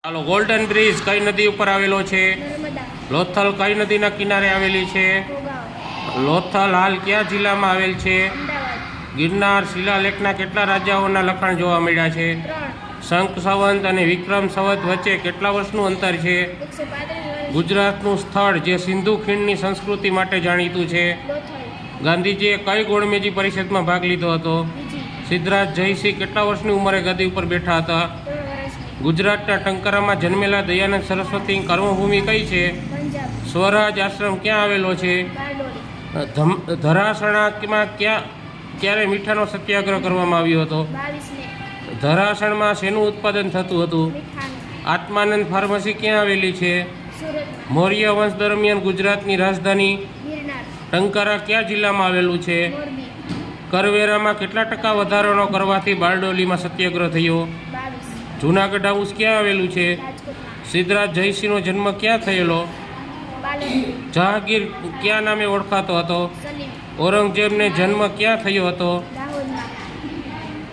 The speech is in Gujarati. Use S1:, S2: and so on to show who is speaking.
S1: ચાલો, ગોલ્ડન બ્રિજ કઈ નદી ઉપર આવેલો છે?
S2: નર્મદા.
S1: લોથલ કઈ નદીના કિનારે આવેલી છે?
S2: ગોગાંવ.
S1: લોથલ હાલ કયા જિલ્લામાં આવેલ છે?
S2: અમદાવાદ.
S1: ગિરનાર શિલાલેખના કેટલા રાજાઓના લખાણ જોવા મળ્યા છે?
S2: 3.
S1: શંખ સંવત અને વિક્રમ સંવત વચ્ચે કેટલા વર્ષનું અંતર છે?
S2: 135 વર્ષ.
S1: ગુજરાતનું સ્થળ જે સિંધુ ખીણની સંસ્કૃતિ માટે જાણીતું છે.
S2: લોથલ.
S1: ગાંધીજીએ કઈ ગોળમેજી પરિષદમાં ભાગ લીધો હતો?
S2: બીજી.
S1: સિદ્ધરાજ જયસિંહ કેટલા વર્ષની ઉંમરે ગદી ઉપર બેઠા હતા?
S2: 3 વર્ષની.
S1: ગુજરાતના ટંકારામાં જન્મેલા દયાનંદ સરસ્વતીની કર્મભૂમિ કઈ છે?
S2: પંજાબ.
S1: સ્વરાજ આશ્રમ ક્યાં આવેલો છે?
S2: બારડોલી.
S1: ધરાસણામાં ક્યારે મીઠાનો સત્યાગ્રહ કરવામાં આવ્યો હતો?
S2: 22 મે.
S1: ધરાસણમાં શેનું ઉત્પાદન થતું હતું?
S2: મીઠાનું.
S1: આત્માનંદ ફાર્મસી ક્યાં આવેલી છે?
S2: સુરતમાં.
S1: મૌર્ય વંશ દરમિયાન ગુજરાતની રાજધાની?
S2: ગિરનાર.
S1: ટંકારા કયા જિલ્લામાં આવેલું છે?
S2: મોરબી.
S1: કરવેરામાં કેટલા ટકા વધારાનો કરવાથી બારડોલીમાં સત્યાગ્રહ થયો?
S2: 22.
S1: જૂનાગઢ હાઉસ ક્યાં આવેલું છે?
S2: રાજકોટમાં.
S1: સિદ્ધરાજ જયસિંહનો જન્મ ક્યાં થયેલો?
S2: પાલનપુર.
S1: જહાંગીર કયા નામે ઓળખાતો હતો?
S2: સલીમ.
S1: ઔરંગઝેબને જન્મ ક્યાં થયો હતો?